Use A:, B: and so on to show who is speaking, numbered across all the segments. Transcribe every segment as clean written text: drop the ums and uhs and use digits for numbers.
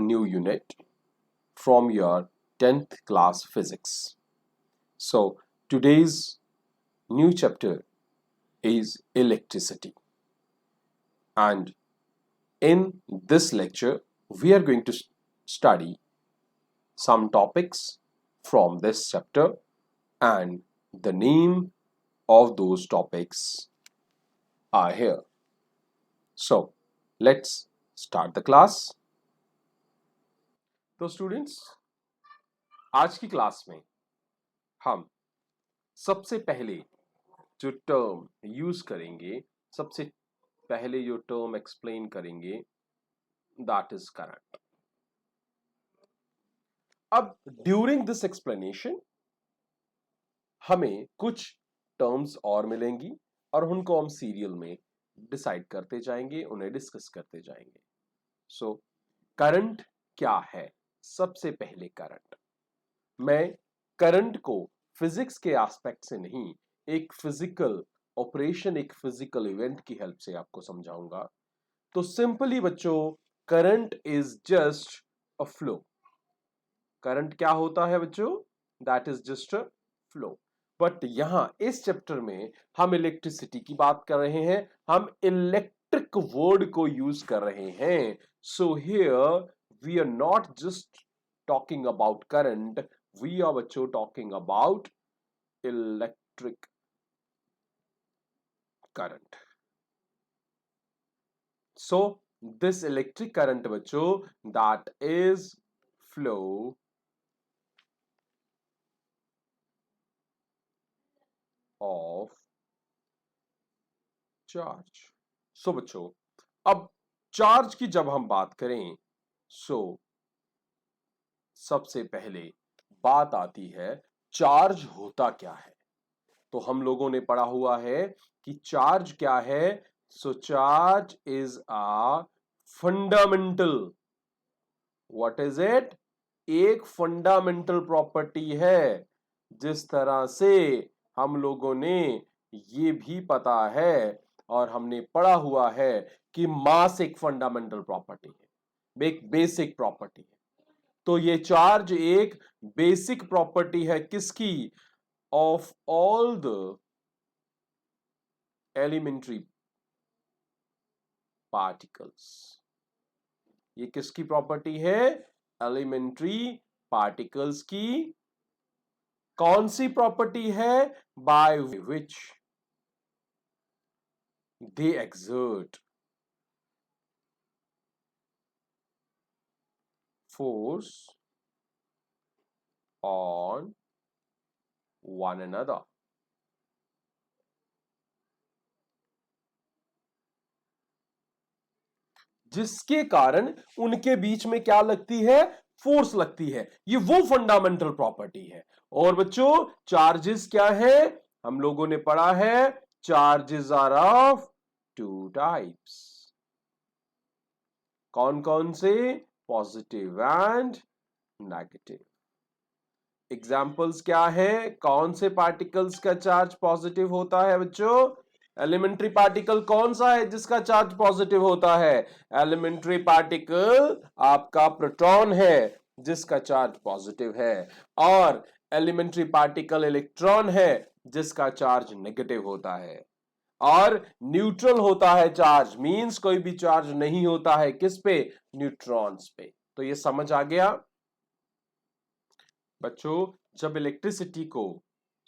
A: new unit from your 10th class physics. So today's new chapter is electricity, and in this lecture we are going to study some topics from this chapter, and the name of those topics are here. So let's start the class. तो students, आज की class में हम सबसे पहले जो term use करेंगे, सबसे पहले जो टर्म एक्सप्लेन करेंगे, दैट इज करंट. अब ड्यूरिंग दिस एक्सप्लेनेशन हमें कुछ टर्म्स और मिलेंगी और उनको हम सीरियल में डिसाइड करते जाएंगे, उन्हें डिस्कस करते जाएंगे. सो करंट क्या है? सबसे पहले करंट, मैं करंट को फिजिक्स के एस्पेक्ट से नहीं, एक फिजिकल ऑपरेशन, एक फिजिकल इवेंट की हेल्प से आपको समझाऊंगा. तो सिंपली बच्चों, current is just a flow. Current क्या होता है बच्चों? That is just a flow. But यहां इस चैप्टर में हम इलेक्ट्रिसिटी की बात कर रहे हैं, हम इलेक्ट्रिक वर्ड को यूज कर रहे हैं. So here we are not just talking about current, we are बच्चों talking about electric current. So this electric current बच्चों, that is flow of charge. So बच्चों, अब चार्ज की जब हम बात करें, so सबसे पहले बात आती है चार्ज होता क्या है. तो हम लोगों ने पढ़ा हुआ है कि चार्ज क्या है. So charge is a fundamental, what is it? एक फंडामेंटल प्रॉपर्टी है. जिस तरह से हम लोगों ने ये भी पता है और हमने पढ़ा हुआ है कि मास एक फंडामेंटल प्रॉपर्टी है, एक बेसिक प्रॉपर्टी है. तो ये चार्ज एक बेसिक प्रॉपर्टी है किसकी? Of all the elementary particles. ये किसकी प्रॉपर्टी है? एलिमेंट्री पार्टिकल्स की. कौन सी प्रॉपर्टी है? By which they exert force on one another. जिसके कारण उनके बीच में क्या लगती है? फोर्स लगती है. ये वो फंडामेंटल प्रॉपर्टी है. और बच्चों चार्जेस क्या है? हम लोगों ने पढ़ा है charges are of two types. कौन कौन से? Positive and negative. एग्जाम्पल्स क्या है? कौन से पार्टिकल्स का चार्ज पॉजिटिव होता है बच्चों? एलिमेंट्री पार्टिकल कौन सा है जिसका चार्ज पॉजिटिव होता है? एलिमेंट्री पार्टिकल आपका प्रोटॉन है जिसका चार्ज पॉजिटिव है, और एलिमेंट्री पार्टिकल इलेक्ट्रॉन है जिसका चार्ज नेगेटिव होता है. और न्यूट्रल होता है चार्ज, मींस कोई भी चार्ज नहीं होता है किस पे? न्यूट्रॉन्स पे. तो ये समझ आ गया बच्चों. जब इलेक्ट्रिसिटी को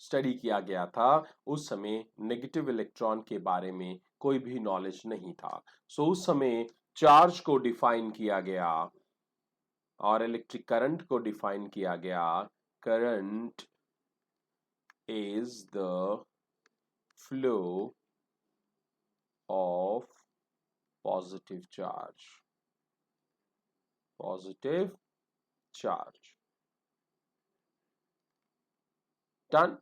A: स्टडी किया गया था उस समय नेगेटिव इलेक्ट्रॉन के बारे में कोई भी नॉलेज नहीं था. सो उस समय चार्ज को डिफाइन किया गया और इलेक्ट्रिक करंट को डिफाइन किया गया. Current is the flow of positive charge. Positive charge. Done.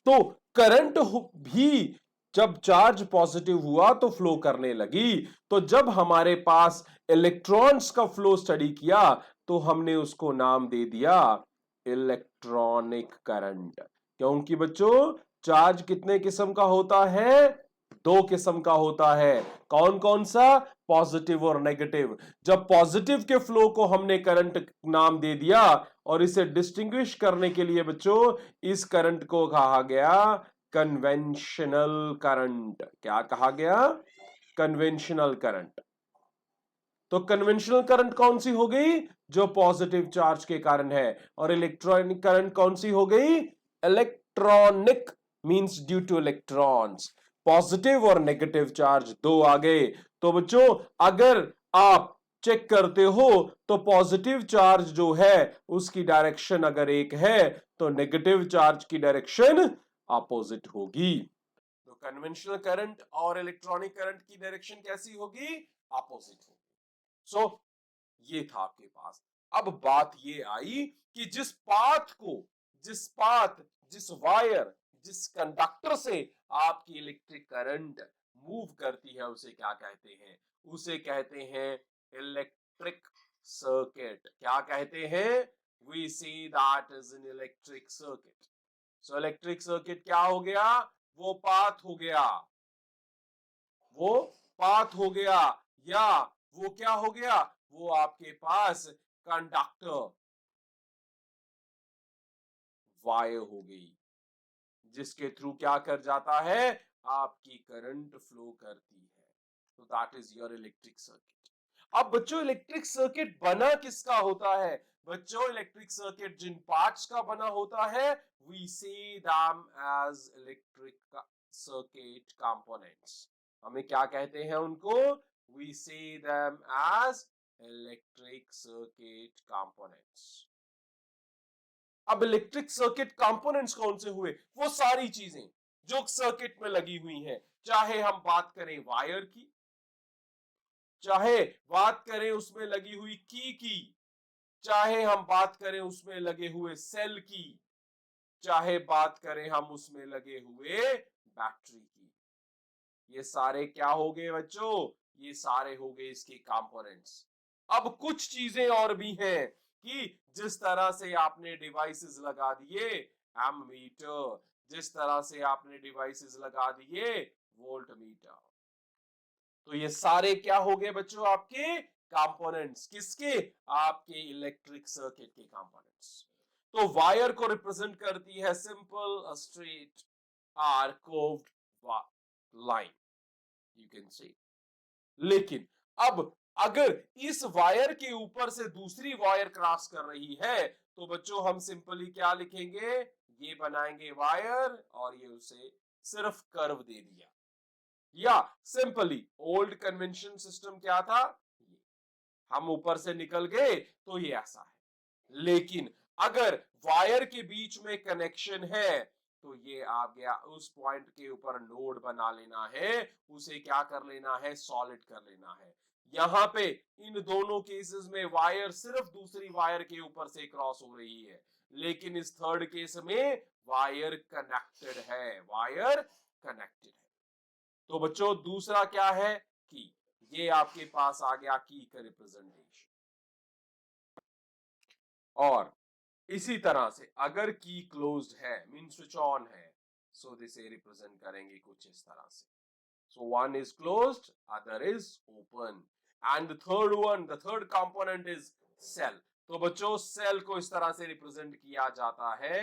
A: तो करंट भी जब चार्ज पॉजिटिव हुआ तो फ्लो करने लगी. तो जब हमारे पास इलेक्ट्रॉन्स का फ्लो स्टडी किया तो हमने उसको नाम दे दिया इलेक्ट्रॉनिक करंट. क्योंकि बच्चों चार्ज कितने किस्म का होता है? दो किस्म का होता है। कौन कौन सा? पॉजिटिव और नेगेटिव। जब पॉजिटिव के फ्लो को हमने करंट नाम दे दिया और इसे डिस्टिंग्विश करने के लिए बच्चों इस करंट को कहा गया कन्वेंशनल करंट। क्या कहा गया? Conventional current. तो कन्वेंशनल करंट कौन सी हो गई? जो पॉजिटिव चार्ज के कारण है। और इलेक्ट्रॉनिक करंट कौन सी हो गई? Electronic means due two electrons. Positive और नेगेटिव चार्ज दो आ गए। तो बच्चों अगर आप चेक करते हो तो पॉजिटिव चार्ज जो है उसकी डायरेक्शन अगर एक है तो नेगेटिव चार्ज की डायरेक्शन अपोजिट होगी। तो कन्वेंशनल करंट और इलेक्ट्रॉनिक करंट की डायरेक्शन कैसी होगी? अपोजिट होगी। सो ये था आपके पास। अब बात ये आई कि जिस वायर जिस कंडक्टर से आपकी इलेक्ट्रिक करंट मूव करती है उसे क्या कहते हैं? उसे कहते हैं इलेक्ट्रिक सर्किट। क्या कहते हैं? We see that is an electric circuit. So electric circuit क्या हो गया? वो पाथ हो गया। वो पाथ हो गया या वो क्या हो गया? वो आपके पास कंडक्टर वायर हो गई जिसके थ्रू क्या कर जाता है? आपकी करंट फ्लो करती है। तो that is your electric circuit. अब बच्चों इलेक्ट्रिक सर्किट बना किसका होता है? बच्चों इलेक्ट्रिक सर्किट जिन पार्ट्स का बना होता है we see them as electric circuit components. हमें क्या कहते हैं उनको? We see them as electric circuit components. अब इलेक्ट्रिक सर्किट कंपोनेंट्स कौन से हुए? वो सारी चीजें जो सर्किट में लगी हुई हैं, चाहे हम बात करें वायर की, चाहे बात करें उसमें लगी हुई की, चाहे हम बात करें उसमें लगे हुए सेल की, चाहे बात करें हम उसमें लगे हुए बैटरी की। ये सारे क्या हो गए बच्चों? ये सारे हो गए इसके कंपोनेंट्स। अब कुछ चीजें और भी हैं कि जिस तरह से आपने डिवाइसेस लगा दिए एमीटर, जिस तरह से आपने डिवाइसेस लगा दिए वोल्ट मीटर, तो ये सारे क्या हो गए बच्चों? आपके कंपोनेंट्स। किसके? आपके इलेक्ट्रिक सर्किट के कंपोनेंट्स। तो वायर को रिप्रेजेंट करती है simple straight or curved line, you can say. लेकिन अब अगर इस वायर के ऊपर से दूसरी वायर क्रॉस कर रही है तो बच्चों हम सिंपली क्या लिखेंगे? ये बनाएंगे वायर और ये उसे सिर्फ कर्व दे दिया। या सिंपली ओल्ड कन्वेंशन सिस्टम क्या था? हम ऊपर से निकल गए तो ये ऐसा है। लेकिन अगर वायर के बीच में कनेक्शन है तो ये आ गया उस पॉइंट के ऊपर नोड बना लेना है, उसे क्या कर लेना है? सॉलिड कर लेना है। यहां पे इन दोनों केसेस में वायर सिर्फ दूसरी वायर के ऊपर से क्रॉस हो रही है, लेकिन इस थर्ड केस में वायर कनेक्टेड है। वायर कनेक्टेड है। तो बच्चों दूसरा क्या है? की। ये आपके पास आ गया की का रिप्रेजेंटेशन। और इसी तरह से अगर की क्लोज्ड है मीन स्विच ऑन है, सो दिसे रिप्रेजेंट करेंगे कुछ इस तरह से। So one is closed, other is open, and the third one, the third component is cell. तो बच्चों सेल को इस तरह से रिप्रेजेंट किया जाता है।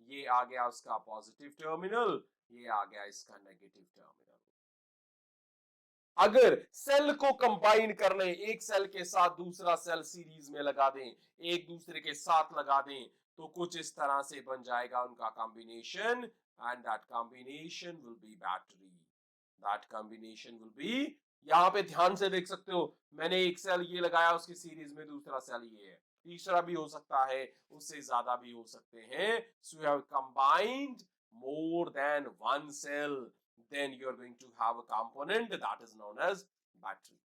A: ये आ गया उसका पॉजिटिव टर्मिनल, ये आ गया इसका नेगेटिव टर्मिनल। अगर सेल को कंबाइन कर लें, एक सेल के साथ दूसरा सेल सीरीज में लगा दें, एक दूसरे के साथ लगा दें, तो कुछ इस तरह से बन जाएगा उनका combination, and that combination will be battery. That combination will be, यहां पे ध्यान से देख सकते हो मैंने एक सेल ये लगाया उसकी सीरीज में, दूसरा सेल ये है, तीसरा भी हो सकता है, उससे ज्यादा भी हो सकते हैं। So you have combined more than one cell, then you're going to have a component that is known as battery.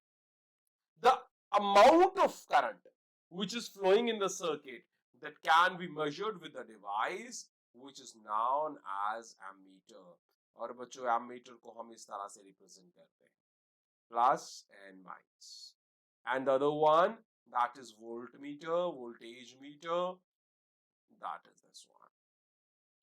A: The amount of current which is flowing in the circuit that can be measured with the device which is known as ammeter. और बच्चों ammeter को हम इस तरह से represent करते हैं, plus and minus. And the other one, that is voltmeter, voltage meter, that is this one.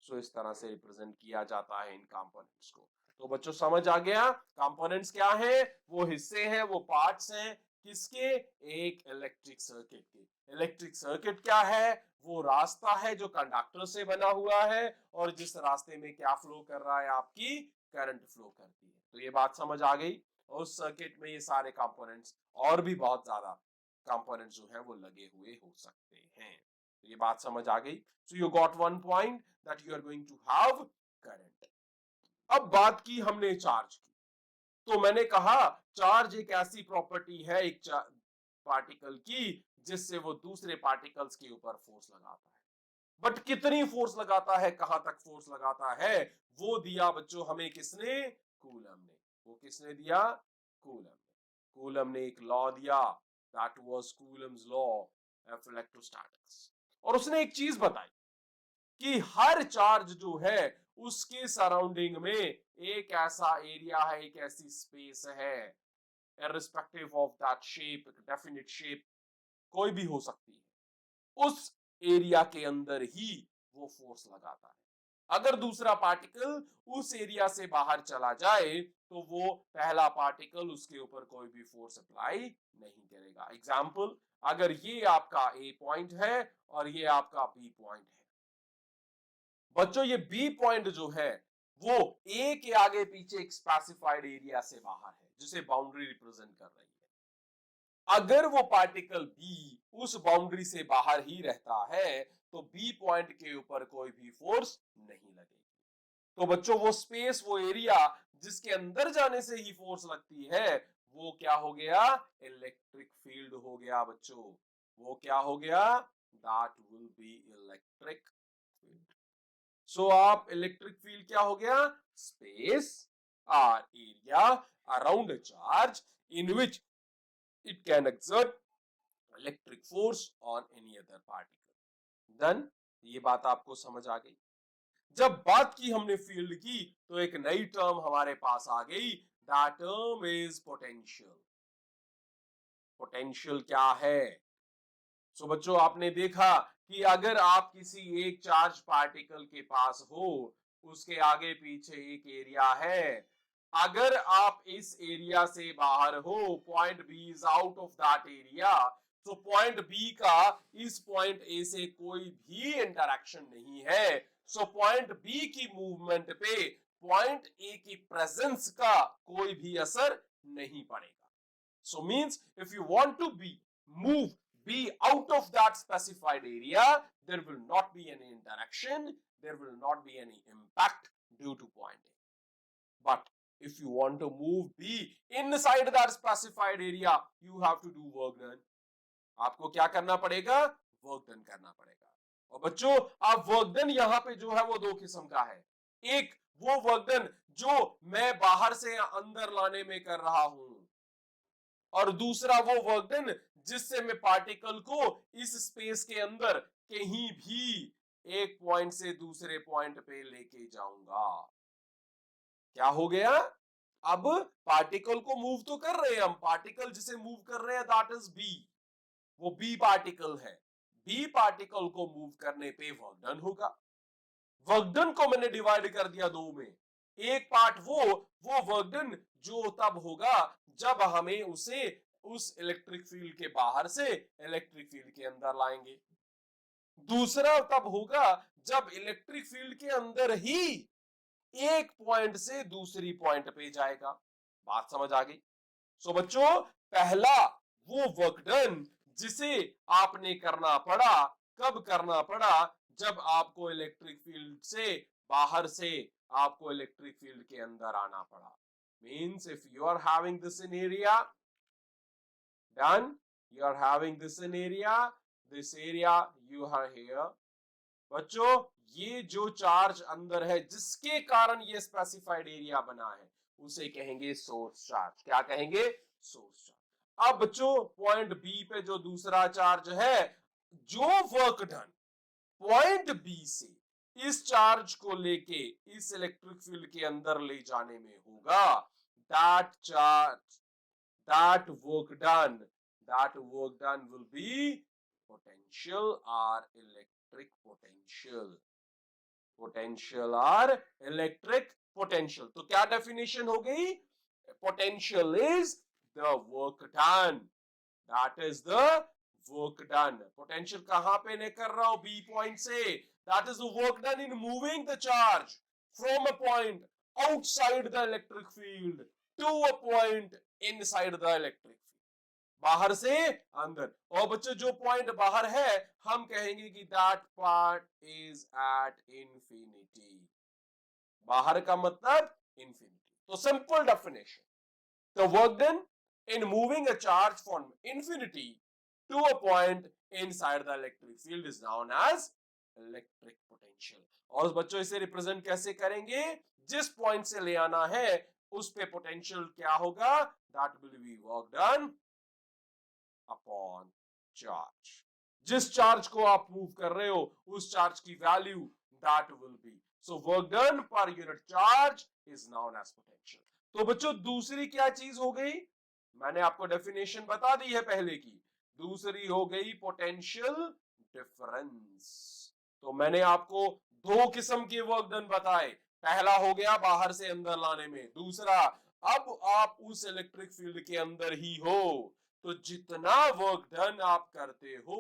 A: सो इस तरह से रिप्रेजेंट किया जाता है इन कंपोनेंट्स को। तो बच्चों समझ आ गया कंपोनेंट्स क्या है, वो हिस्से हैं, वो पार्ट्स हैं किसके, एक इलेक्ट्रिक सर्किट के। इलेक्ट्रिक सर्किट क्या है, वो रास्ता है जो कंडक्टर से बना हुआ है और जिस रास्ते में क्या फ्लो कर रहा है, आपकी करंट फ्लो करती है। तो ये बात समझ आ गई। उस सर्किट में ये सारे कंपोनेंट्स और भी बहुत ज्यादा कंपोनेंट्स जो है वो लगे हुए हो सकते हैं। तो ये बात समझ आ गई। So you got one point that you are going to have current. अब बात की हमने चार्ज की, तो मैंने कहा चार्ज एक ऐसी प्रॉपर्टी है एक पार्टिकल की जिससे वो दूसरे पार्टिकल्स के ऊपर फोर्स लगाता है। बट कितनी फोर्स लगाता है, कहां तक फोर्स लगाता है, वो दिया बच्चों हमें किसने, कूलम ने। वो किसने दिया, कूलम ने। कूलम ने एक लॉ दिया, that was Coulomb's law of electrostatics. और उसने एक चीज बताई कि हर चार्ज जो है उसके सराउंडिंग में एक ऐसा एरिया है, एक ऐसी स्पेस है, irrespective of that shape, definite shape कोई भी हो सकती है, उस एरिया के अंदर ही वो फोर्स लगाता है। अगर दूसरा पार्टिकल उस एरिया से बाहर चला जाए तो वो पहला पार्टिकल उसके ऊपर कोई भी फोर्स अप्लाई नहीं करेगा। एग्जाम्पल, अगर ये आपका ए पॉइंट है और ये आपका बी पॉइंट है, बच्चों ये बी पॉइंट जो है वो ए के आगे पीछे एक स्पेसिफाइड एरिया से बाहर है जिसे बाउंड्री रिप्रेजेंट कर रही है। अगर वो पार्टिकल बी उस बाउंड्री से बाहर ही रहता है तो बी पॉइंट के ऊपर कोई भी फोर्स नहीं लगेगी। तो बच्चों वो स्पेस, वो एरिया जिसके अंदर जाने से ही फोर्स लगती है, वो क्या हो गया, इलेक्ट्रिक फील्ड हो गया बच्चों। वो क्या हो गया, that will be electric field. So आप इलेक्ट्रिक फील्ड क्या हो गया, space or area around a charge in which it can exert electric force on any other particle। Then ये बात आपको समझ आ गई। जब बात की हमने फील्ड की तो एक नई टर्म हमारे पास आ गई, that term is potential. Potential क्या है, सो बच्चों आपने देखा कि अगर आप किसी एक चार्ज पार्टिकल के पास हो, उसके आगे पीछे एक एरिया है, अगर आप इस एरिया से बाहर हो, point B is out of that area, तो पॉइंट बी का इस पॉइंट ए से कोई भी इंटरेक्शन नहीं है। सो पॉइंट बी की मूवमेंट पे पॉइंट ए की प्रेजेंस का कोई भी असर नहीं पड़ेगा। So means if you want to move B out of that specified area, there will not be any interaction, there will not be any impact due to point A. But if you want to move B inside that specified area, you have to do work done. आपको क्या करना पड़ेगा, work done करना पड़ेगा। और बच्चों आप work done यहां पे जो है वो दो किस्म का है। एक वो वर्क डन जो मैं बाहर से अंदर लाने में कर रहा हूं, और दूसरा वो वर्क डन जिससे मैं पार्टिकल को इस स्पेस के अंदर कहीं भी एक पॉइंट से दूसरे पॉइंट पे लेके जाऊंगा। क्या हो गया, अब पार्टिकल को मूव तो कर रहे हैं हम, पार्टिकल जिसे मूव कर रहे हैं दैट इज बी, वो बी पार्टिकल है। बी पार्टिकल को मूव करने पे वर्क डन होगा। वर्क डन को मैंने डिवाइड कर दिया दो में। एक पार्ट वो वर्क डन जो तब होगा जब हमें उसे उस इलेक्ट्रिक फील्ड के बाहर से इलेक्ट्रिक फील्ड के अंदर लाएंगे। दूसरा तब होगा जब इलेक्ट्रिक फील्ड के अंदर ही एक पॉइंट से दूसरी पॉइंट पे जाएगा। बात समझ आ गई। सो बच्चों पहला वो वर्क डन जिसे आपने करना पड़ा, कब करना पड़ा, जब आपको इलेक्ट्रिक फील्ड से बाहर से आपको इलेक्ट्रिक फील्ड के अंदर आना पड़ा। Means if you are having this in area, done, you are having this in this area you are here। बच्चों ये जो चार्ज अंदर है जिसके कारण ये स्पेसिफाइड एरिया बना है उसे कहेंगे सोर्स चार्ज। क्या कहेंगे, सोर्स चार्ज। अब बच्चों पॉइंट बी पे जो दूसरा चार्ज है, जो वर्क डन पॉइंट बी से इस चार्ज को लेके इस इलेक्ट्रिक फील्ड के अंदर ले जाने में होगा, that charge, that work done, that work done will be potential or electric potential, potential or electric potential. तो क्या डेफिनेशन हो गई? Potential is the work done, that is the work done. Potential कहां पे मैं कर रहा हूं? बी पॉइंट से। That is the work done in moving the charge from a point outside the electric field to a point inside the electric, बाहर से अंदर। और बच्चों जो पॉइंट बाहर है हम कहेंगे कि that part is at infinity. बाहर का मतलब इंफिनिटी। तो simple definition, the work done in moving a charge from infinity to a point inside the electric field is known as electric potential. और बच्चों इसे रिप्रेजेंट कैसे करेंगे? जिस पॉइंट से ले आना है उस पे पोटेंशियल क्या होगा? That will be work done upon charge. जिस चार्ज को आप मूव कर रहे हो उस चार्ज की value that will be, so work done per unit charge is known as potential. तो बच्चों दूसरी क्या चीज हो गई? मैंने आपको डेफिनेशन बता दी है पहले की। दूसरी हो गई पोटेंशियल डिफरेंस। तो मैंने आपको दो किस्म के वर्क डन बताए। पहला हो गया बाहर से अंदर लाने में, दूसरा अब आप उस इलेक्ट्रिक फील्ड के अंदर ही हो तो जितना वर्क डन आप करते हो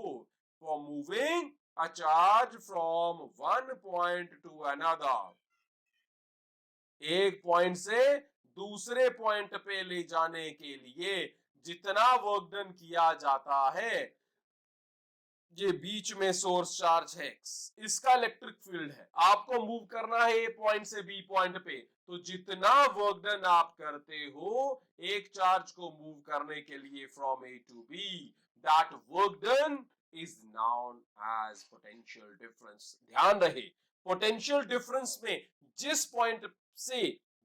A: for moving a charge from one point two another, एक पॉइंट से दूसरे पॉइंट पे ले जाने के लिए जितना वर्क डन किया जाता है, ये बीच में सोर्स चार्ज है x, इसका इलेक्ट्रिक फील्ड है, आपको मूव करना है ए पॉइंट से बी पॉइंट पे, तो जितना वर्क डन आप करते हो एक चार्ज को मूव करने के लिए from A to B, that work done is known as potential difference. ध्यान रहे पोटेंशियल डिफरेंस में जिस पॉइंट से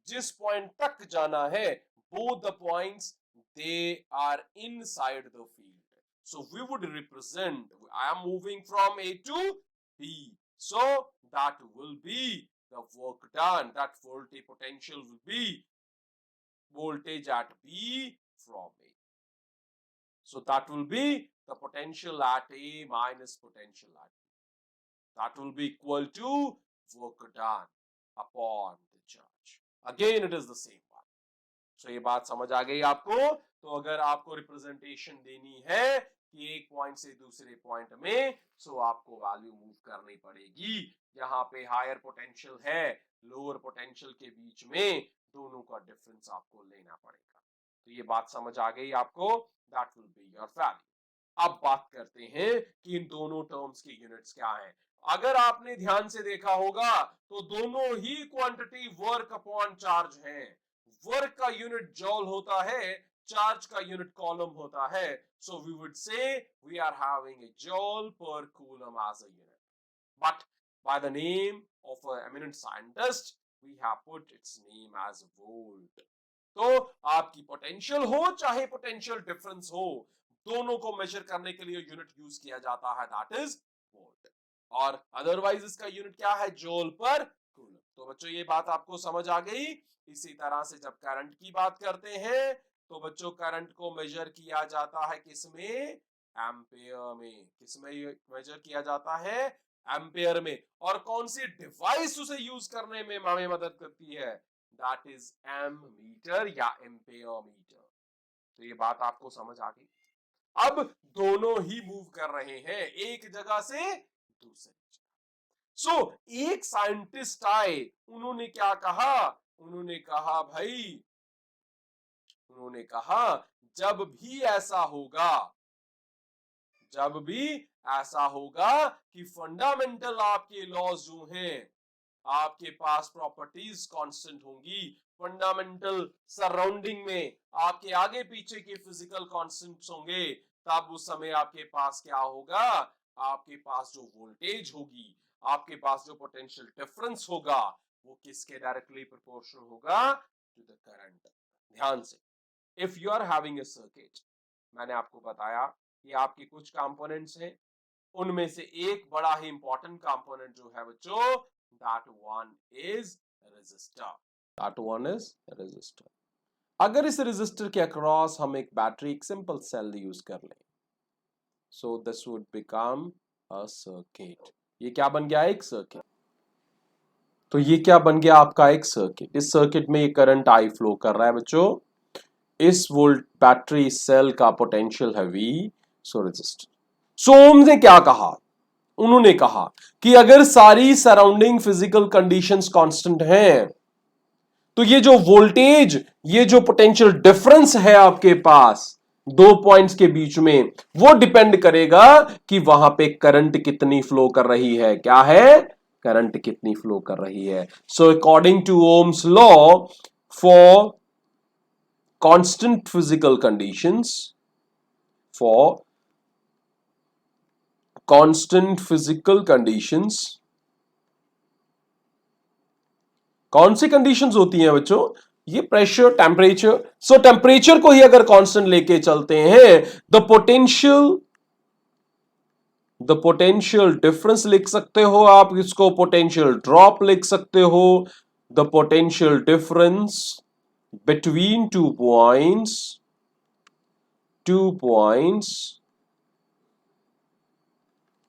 A: जिस पॉइंट तक जाना है both the points they are inside the field. So we would represent, I am moving from A to B. So that will be the work done. That voltage potential will be voltage at B from A. So that will be the potential at A minus potential at B. That will be equal to work done upon the charge. Again, it is the same one. So ये बात समझ आ गई आपको? तो अगर आपको representation देनी है कि एक पॉइंट से दूसरे पॉइंट में, सो आपको वैल्यू मूव करनी पड़ेगी। यहाँ पे हायर पोटेंशियल है, लोअर पोटेंशियल के बीच में दोनों का डिफरेंस आपको लेना पड़ेगा। तो ये बात समझ आ गई आपको? That will be your value. अब बात करते हैं कि इन दोनों टर्म्स की यूनिट्स क्या हैं। अगर आपने ध्यान से देखा होगा तो दोनों ही क्वांटिटी वर्क अपॉन चार्ज हैं। वर्क का यूनिट जॉल होता है, चार्ज का यूनिट कॉलम होता है। So we would say we are having a joule per coulomb as a unit. But by the name of an eminent scientist, we have put its name as volt. तो आपकी potential हो चाहे potential difference हो, दोनों को major करने के लिए यूनिट यूज किया जाता है, दैट इज वोल्ट। और अदरवाइज इसका यूनिट क्या है? जूल पर कूलम। तो बच्चों ये बात आपको समझ आ गई। इसी तरह से जब करंट की बात करते हैं तो बच्चों करंट को मेजर किया जाता है किसमें? एम्पेयर में। किसमें मेजर किया जाता है? एम्पेयर में। और कौन सी डिवाइस उसे यूज करने में हमें मदद करती है? दैट इज एमीटर या एम्पेयर मीटर। तो ये बात आपको समझ आ गई। अब दोनों ही मूव कर रहे हैं एक जगह से दूसरी जगह। सो एक साइंटिस्ट आए, उन्होंने क्या कहा? उन्होंने कहा भाई, उन्होंने कहा जब भी ऐसा होगा, जब भी ऐसा होगा कि फंडामेंटल आपके लॉज जो हैं, आपके पास प्रॉपर्टीज कांस्टेंट होंगी, फंडामेंटल सराउंडिंग में आपके आगे पीछे के फिजिकल कांस्टेंट्स होंगे, तब उस समय आपके पास क्या होगा? आपके पास जो वोल्टेज होगी, आपके पास जो पोटेंशियल डिफरेंस होगा, वो किसके डायरेक्टली प्रोपोर्शनल होगा? To the current. ध्यान से, if you are having a circuit, मैंने आपको बताया कि आपके कुछ कंपोनेंट्स हैं, उनमें से एक बड़ा ही इंपॉर्टेंट कंपोनेंट जो है बच्चों, that one is resistor. That one is resistor. अगर इस रेजिस्टर के अक्रॉस हम एक बैटरी, एक सिंपल सेल यूज कर लें, so this would become a circuit. ये क्या बन गया? एक सर्किट। तो ये क्या बन गया आपका एक सर्किट। इस सर्किट में ये करंट आई फ्लो कर रहा है बच्चों। इस वोल्ट बैटरी सेल का पोटेंशियल है V, सो रेजिस्टर। सो ओम ने क्या कहा, उन्होंने कहा कि अगर सारी सराउंडिंग फिजिकल कंडीशंस कांस्टेंट हैं तो ये जो वोल्टेज, ये जो पोटेंशियल डिफरेंस है आपके पास दो पॉइंट्स के बीच में, वो डिपेंड करेगा कि वहां पे करंट कितनी फ्लो कर रही है। क्या है, करंट कितनी फ्लो कर रही है। So according to Ohm's law, for constant physical conditions, for constant physical conditions, कौन सी कंडीशंस होती हैं बच्चों, ये प्रेशर, टेम्परेचर। सो टेम्परेचर को ही अगर कांस्टेंट लेके चलते हैं, द पोटेंशियल डिफरेंस लिख सकते हो आप इसको, पोटेंशियल ड्रॉप लिख सकते हो। The potential difference between two points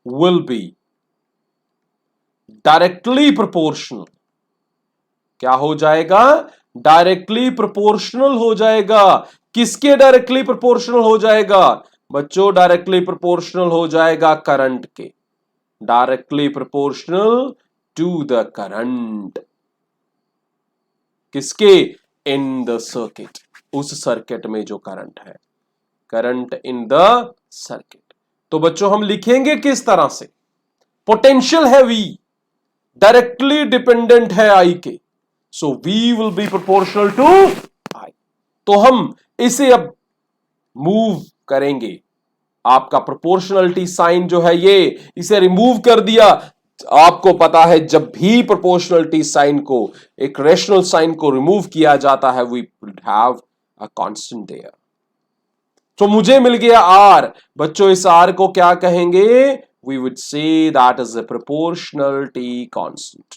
A: will be directly proportional. क्या हो जाएगा, डायरेक्टली प्रोपोर्शनल हो जाएगा। किसके डायरेक्टली प्रोपोर्शनल हो जाएगा बच्चों, डायरेक्टली प्रोपोर्शनल हो जाएगा करंट के, directly proportional to the current. किसके, इन द सर्किट, उस सर्किट में जो करंट है, करंट इन द सर्किट। तो बच्चों हम लिखेंगे किस तरह से, पोटेंशियल है V, डायरेक्टली डिपेंडेंट है I के, so V will be proportional to I। तो हम इसे अब मूव करेंगे, आपका प्रोपोर्शनलिटी साइन जो है ये, इसे रिमूव कर दिया। आपको पता है जब भी प्रोपोर्शनलिटी साइन को, एक रेशनल साइन को रिमूव किया जाता है, we will have a constant there. तो मुझे मिल गया R। बच्चों इस R को क्या कहेंगे, we would say that is a proportionality constant.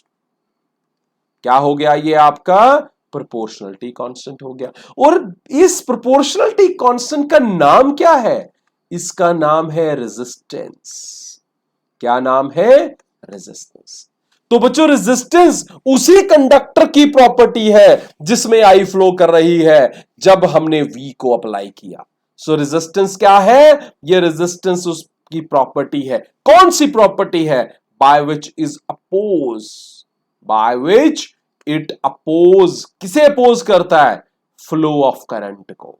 A: क्या हो गया ये आपका प्रोपोर्शनलिटी कांस्टेंट हो गया। और इस प्रोपोर्शनलिटी कांस्टेंट का नाम क्या है, इसका नाम है रेजिस्टेंस। क्या नाम है, रेजिस्टेंस। तो बच्चों रेजिस्टेंस उसी कंडक्टर की प्रॉपर्टी है जिसमें आई फ्लो कर रही है जब हमने V को अप्लाई किया। सो रेजिस्टेंस क्या है, ये रेजिस्टेंस उसकी प्रॉपर्टी है। कौन सी प्रॉपर्टी है, by which is oppose, by which it oppose, किसे अपोज करता है, फ्लो ऑफ करंट को।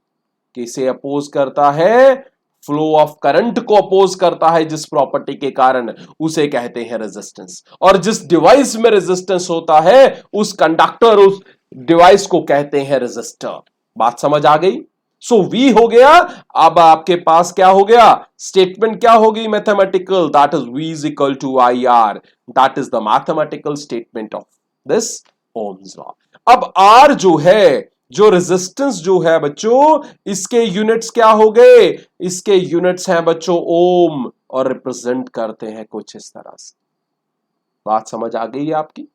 A: किसे अपोज करता है, फ्लो ऑफ करंट को अपोज करता है, जिस प्रॉपर्टी के कारण उसे कहते हैं रेजिस्टेंस। और जिस डिवाइस में रेजिस्टेंस होता है, उस कंडक्टर, उस डिवाइस को कहते हैं रेजिस्टर। बात समझ आ गई। सो V हो गया। अब आपके पास क्या हो गया, स्टेटमेंट क्या होगी mathematical, that is V is equal to IR, that is the mathematical statement of this Ohm's law. अब R जो है, जो रेजिस्टेंस जो है बच्चों, इसके यूनिट्स क्या हो गए, इसके यूनिट्स हैं बच्चों ओम, और रिप्रेजेंट करते हैं कुछ इस तरह से। बात समझ आ गई है आपकी।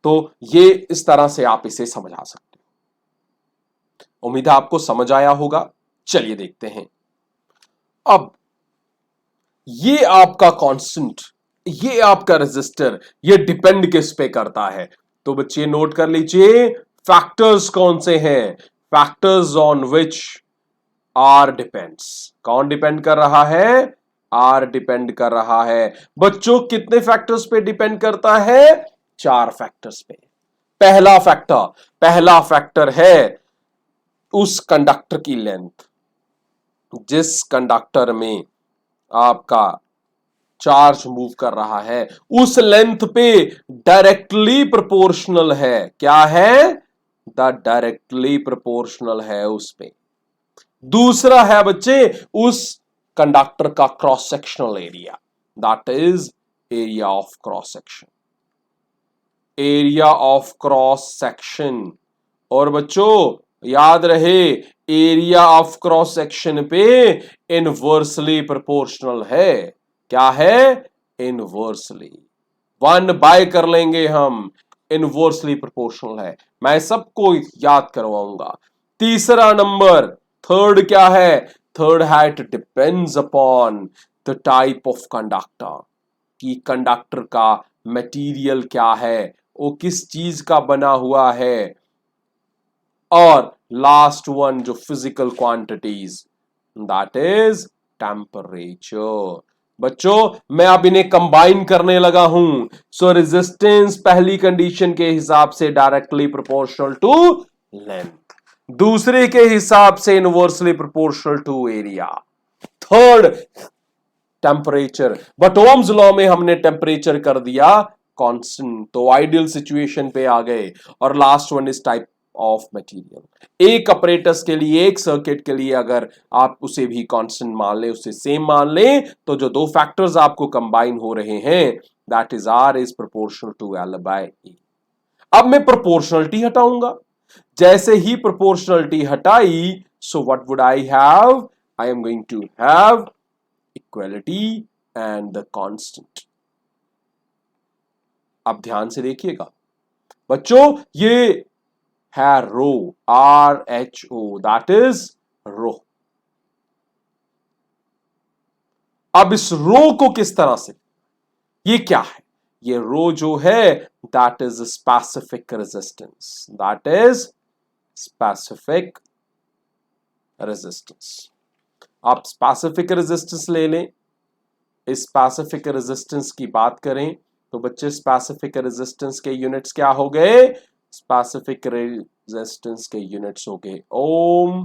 A: तो ये इस तरह से आप इसे समझा सकते हो। उम्मीद है आपको समझ आया होगा। चलिए देखते हैं। अब ये आपका कांस्टेंट, ये आपका रेजिस्टर, ये डिपेंड किस पे करता है, तो बच्चे नोट कर लीजिए फैक्टर्स कौन से हैं, factors on which R depends. कौन डिपेंड कर रहा है, R डिपेंड कर रहा है। बच्चों कितने फैक्टर्स पे डिपेंड करता है, 4 फैक्टर्स पे। पहला फैक्टर है उस कंडक्टर की लेंथ, जिस कंडक्टर में आपका चार्ज मूव कर रहा है, उस लेंथ पे डायरेक्टली प्रोपोर्शनल है। क्या है, द डायरेक्टली प्रोपोर्शनल है उस पे। दूसरा है बच्चे उस कंडक्टर का cross sectional area, that is area of cross section, area of cross section. और बच्चों याद रहे एरिया ऑफ क्रॉस सेक्शन पे इनवर्सली प्रोपोर्शनल है। क्या है, इनवर्सली, 1 बाय कर लेंगे हम, इनवर्सली प्रोपोर्शनल है। मैं सबको याद करवाऊंगा। तीसरा नंबर, थर्ड क्या है, थर्ड है it depends upon the type of conductor, कि कंडक्टर का मटेरियल क्या है, वो किस चीज का बना हुआ है, और लास्ट वन जो physical quantities, that is temperature. बच्चों मैं अब इन्हें कंबाइन करने लगा हूं। सो रेजिस्टेंस पहली कंडीशन के हिसाब से डायरेक्टली प्रोपोर्शनल टू लेंथ, दूसरे के हिसाब से inversely proportional to area, third temperature. But Ohm's law में हमने टेम्परेचर कर दिया कांस्टेंट, तो आइडियल सिचुएशन पे आ गए। और last one is type of material. एक अपरेटस के लिए, एक सर्किट के लिए अगर आप उसे भी कांस्टेंट मान ले, उसे सेम मान ले, तो जो दो फैक्टर्स आपको कंबाइन हो रहे हैं, that is R is proportional to L by A. अब मैं प्रोपोर्शनलिटी हटाऊंगा, जैसे ही प्रोपोर्शनलिटी हटाई, so what would I have, I am going to have equality and the constant. अब ध्यान से देखिएगा बच्चों, ये है rho, RHO, that is rho. अब इस रो को किस तरह से, ये क्या है, ये रो जो है that is specific resistance, that is specific resistance. आप स्पेसिफिक रेजिस्टेंस ले लें। इस स्पेसिफिक रेजिस्टेंस की बात करें तो बच्चे स्पेसिफिक रेजिस्टेंस के यूनिट्स क्या हो गए, स्पेसिफिक रेजिस्टेंस के यूनिट्स हो गए ओम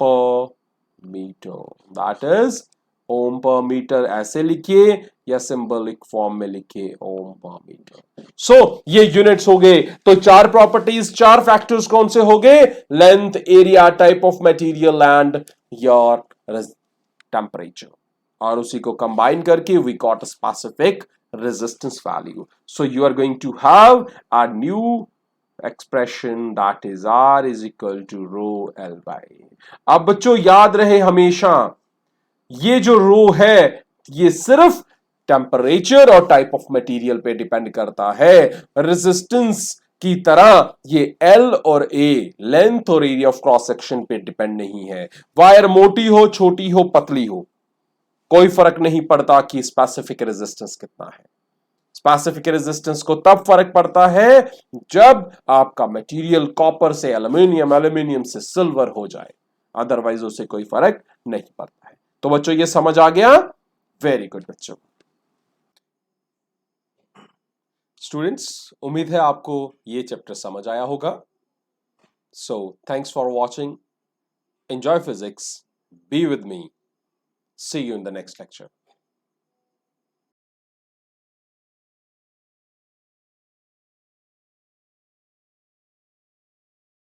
A: पर मीटर, दैट इज ओम पर मीटर। ऐसे लिखिए या सिंबलिक फॉर्म में लिखिए ओम पर मीटर। सो ये यूनिट्स हो गए। तो चार प्रॉपर्टीज, चार फैक्टर्स कौन से हो गए, length, area, type of material and your temperature, और उसी को कंबाइन करके we got a specific resistance value. So you are going to have a new expression that is R is equal to rho L by. अब बच्चों याद रहे हमेशा, ये जो रो है ये सिर्फ टेम्परेचर और टाइप ऑफ मटेरियल पे डिपेंड करता है। रेजिस्टेंस की तरह ये L और A, लेंथ और एरिया ऑफ क्रॉस सेक्शन पे डिपेंड नहीं है। वायर मोटी हो, छोटी हो, पतली हो, कोई फर्क नहीं पड़ता कि स्पेसिफिक रेजिस्टेंस कितना है। स्पेसिफिक रेजिस्टेंस को तब फर्क पड़ता है जब आपका मटेरियल कॉपर से एल्यूमिनियम, एल्यूमिनियम से सिल्वर हो जाए, अदरवाइज उसे कोई फर्क नहीं पड़ता है। तो बच्चों ये समझ आ गया, वेरी गुड बच्चों। स्टूडेंट्स उम्मीद है आपको ये चैप्टर समझ आया होगा। So thanks for watching, enjoy physics, be with me, see you in the next lecture.